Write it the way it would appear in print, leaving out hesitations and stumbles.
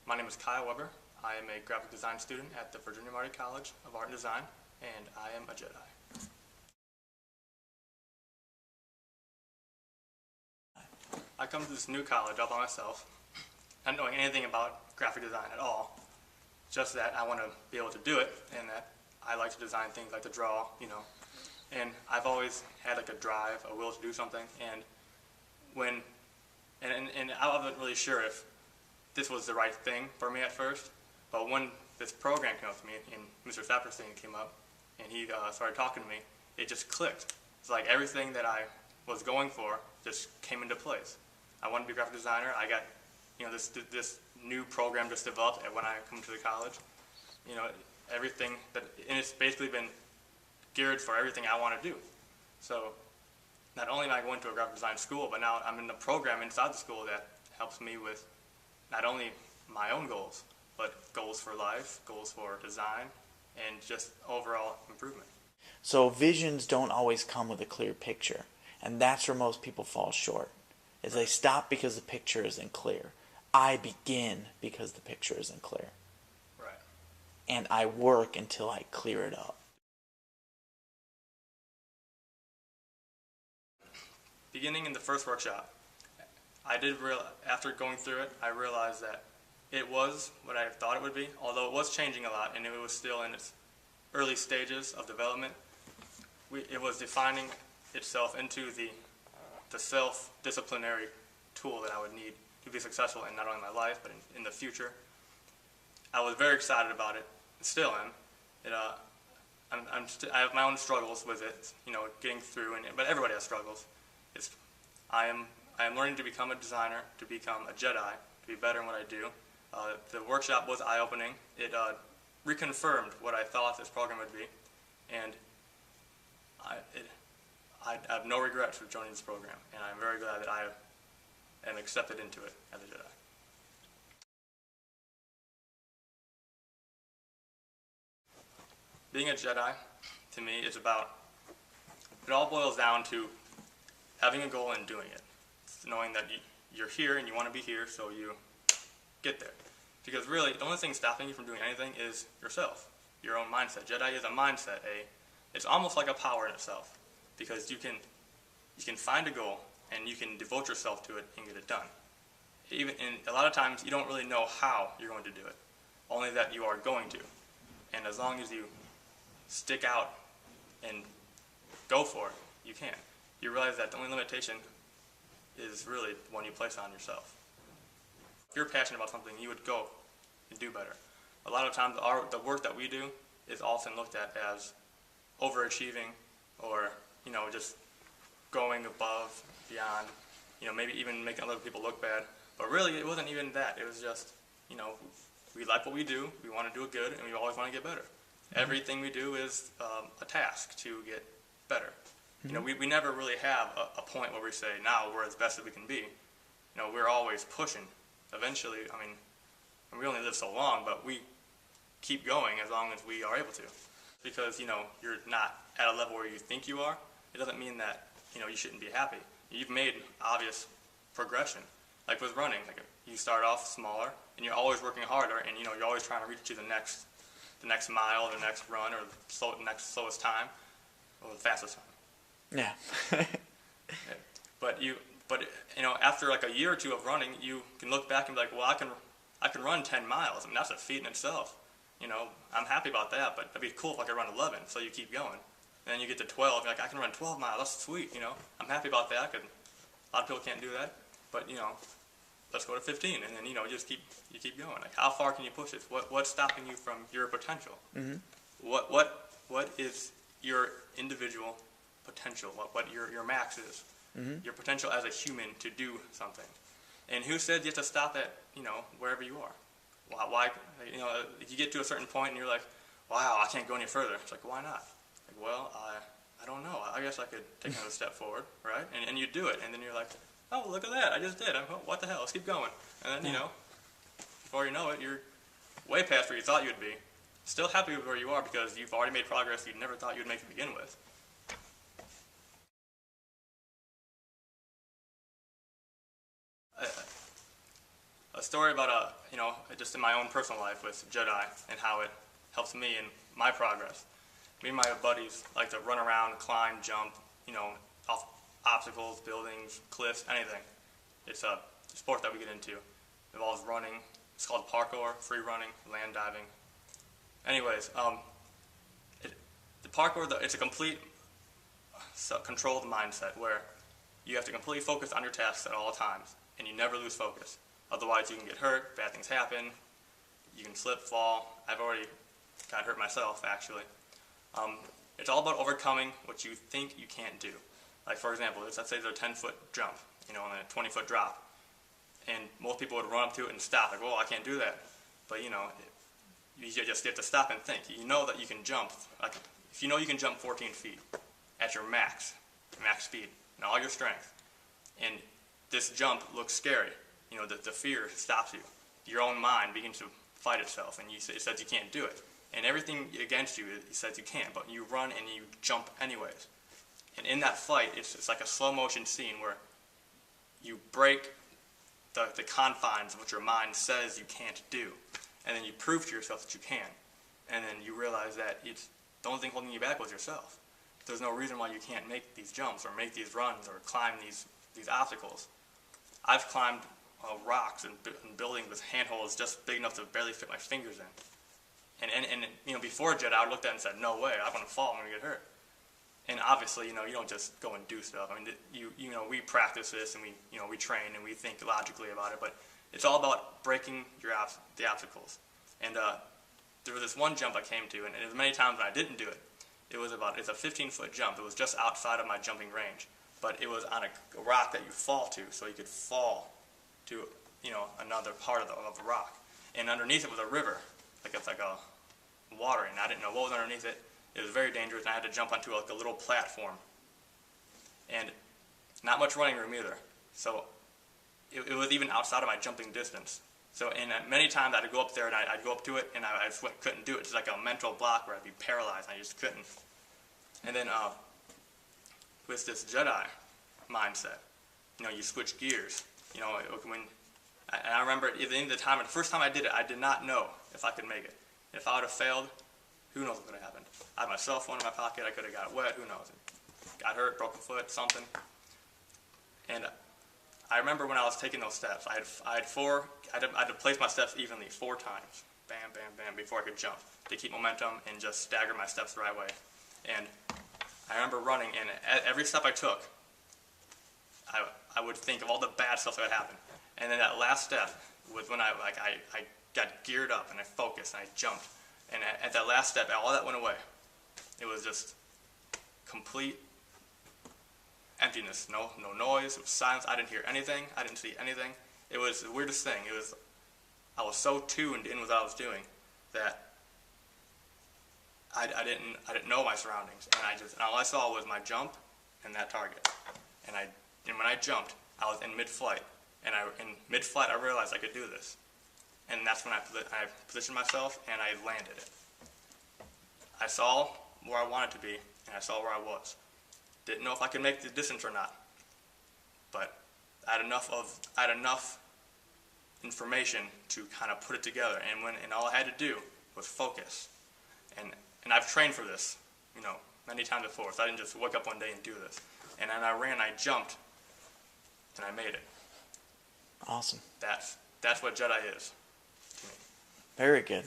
My name is KWebber. I am a graphic design student at the Virginia Marty College of Art and Design, and I am a Jedi. I come to this new college all by myself, not knowing anything about graphic design at all, just that I want to be able to do it, and that I like to design things, like to draw, and I've always had like a drive, a will to do something, and I wasn't really sure if this was the right thing for me at first, but when this program came up to me and Mr. Saperstein came up and he started talking to me, it just clicked. It's like everything that I was going for just came into place. I wanted to be a graphic designer. I got this new program just developed when I come to the college. Everything and it's basically been geared for everything I want to do. So not only am I going to a graphic design school, but now I'm in the program inside the school that helps me with not only my own goals, but goals for life, goals for design, and just overall improvement. So visions don't always come with a clear picture, and that's where most people fall short, is they stop because the picture isn't clear. I begin because the picture isn't clear. Right. And I work until I clear it up. Beginning in the first workshop, after going through it, I realized that it was what I thought it would be, although it was changing a lot and it was still in its early stages of development. It was defining itself into the self-disciplinary tool that I would need to be successful in not only my life, but in the future. I was very excited about it, and still am. I have my own struggles with it, getting through, but everybody has struggles. I am learning to become a designer, to become a Jedi, to be better in what I do. The workshop was eye-opening. It reconfirmed what I thought this program would be, and I have no regrets for joining this program, and I'm very glad that I am accepted into it as a Jedi. Being a Jedi, to me, it all boils down to having a goal and doing it. It's knowing that you're here and you want to be here, so you get there. Because really, the only thing stopping you from doing anything is yourself, your own mindset. Jedi is a mindset. It's almost like a power in itself, because you can find a goal and you can devote yourself to it and get it done. And a lot of times you don't really know how you're going to do it, only that you are going to. And as long as you stick out and go for it, you can. You realize that the only limitation is really the one you place on yourself. If you're passionate about something, you would go and do better. A lot of times the work that we do is often looked at as overachieving, or just going above, beyond, maybe even making other people look bad. But really, it wasn't even that. It was just, we like what we do, we want to do it good, and we always want to get better. Everything we do is a task to get better. We never really have a point where we say, now we're as best as we can be. We're always pushing. Eventually, we only live so long, but we keep going as long as we are able to. Because, you're not at a level where you think you are, it doesn't mean that, you shouldn't be happy. You've made obvious progression. Like with running, you start off smaller, and you're always working harder, and, you're always trying to reach to the next mile, the next run, or the next slowest time, or the fastest time. Yeah. But after like a year or two of running, you can look back and be like, well, I can run 10 miles. That's a feat in itself. I'm happy about that, but it'd be cool if I could run 11. So you keep going. And then you get to 12, you're like, I can run 12 miles. That's sweet. I'm happy about that, because a lot of people can't do that. But let's go to 15, and then you keep going. Like, how far can you push it? What's stopping you from your potential? Mm-hmm. What is your individual potential? What your max is? Mm-hmm. Your potential as a human to do something. And who said you have to stop at wherever you are? Why you get to a certain point and you're like, wow, I can't go any further. It's like, why not? Like, well, I don't know. I guess I could take another step forward, right? And you do it, and then you're like, oh, look at that, I just did. What the hell? Let's keep going. And then before you know it, you're way past where you thought you'd be. Still happy with where you are because you've already made progress you never thought you would make to begin with. a story about just in my own personal life with JEDI and how it helps me in my progress. Me and my buddies like to run around, climb, jump, off obstacles, buildings, cliffs, anything. It's a sport that we get into. It involves running. It's called parkour, free running, land diving. Anyways, the parkour, it's a complete controlled mindset where you have to completely focus on your tasks at all times, and you never lose focus. Otherwise, you can get hurt, bad things happen, you can slip, fall. I've already got hurt myself, actually. It's all about overcoming what you think you can't do. Like, for example, let's say there's a 10-foot jump, and a 20-foot drop. And most people would run up to it and stop, like, well, I can't do that. But, you just have to stop and think. You know that you can jump. Like, if you know you can jump 14 feet at your max speed, and all your strength, and this jump looks scary, the fear stops you. Your own mind begins to fight itself, and it says you can't do it. And everything against you, it says you can't, but you run and you jump anyways. And in that fight, it's like a slow motion scene where you break the confines of what your mind says you can't do. And then you prove to yourself that you can. And then you realize that the only thing holding you back was yourself. There's no reason why you can't make these jumps or make these runs or climb these obstacles. I've climbed rocks and buildings with handholds just big enough to barely fit my fingers in. And before JEDI, I looked at it and said, no way, I'm going to fall, I'm going to get hurt. And obviously, you don't just go and do stuff. I mean, we practice this and we train and we think logically about it, but it's all about breaking the obstacles. And there was this one jump I came to, and as many times when I didn't do it, it's a 15-foot jump. It was just outside of my jumping range, but it was on a rock that you fall to, so you could fall to, another part of the rock. And underneath it was a river, it's like a water, and I didn't know what was underneath it. It was very dangerous, and I had to jump onto a little platform. And not much running room either. So it was even outside of my jumping distance. So many times I'd go up there and I'd go up to it and I just couldn't do it. It's like a mental block where I'd be paralyzed. I just couldn't. And then with this JEDI mindset, you switch gears. I remember at the end of the time, the first time I did it, I did not know if I could make it. If I would have failed, who knows what would have happened. I had my cell phone in my pocket. I could have got wet. Who knows? Got hurt, broken foot, something. And I remember when I was taking those steps, I had to place my steps evenly 4 times, bam, bam, bam, before I could jump to keep momentum and just stagger my steps the right way. And I remember running, and at every step I took, I would think of all the bad stuff that had happened. And then that last step was when I got geared up and I focused and I jumped. And at that last step, all that went away. It was just complete emptiness, no noise, it was silence. I didn't hear anything, I didn't see anything. It was the weirdest thing. I was so tuned in with what I was doing that I didn't know my surroundings, and all I saw was my jump and that target. And when I jumped, I was in mid-flight, and in mid-flight I realized I could do this. And that's when I positioned myself and I landed it. I saw where I wanted to be, and I saw where I was. Didn't know if I could make the distance or not, but I had enough information to kind of put it together. And all I had to do was focus. And I've trained for this, many times before. So I didn't just wake up one day and do this. And then I ran, I jumped, and I made it. Awesome. That's what JEDI is to me. Very good.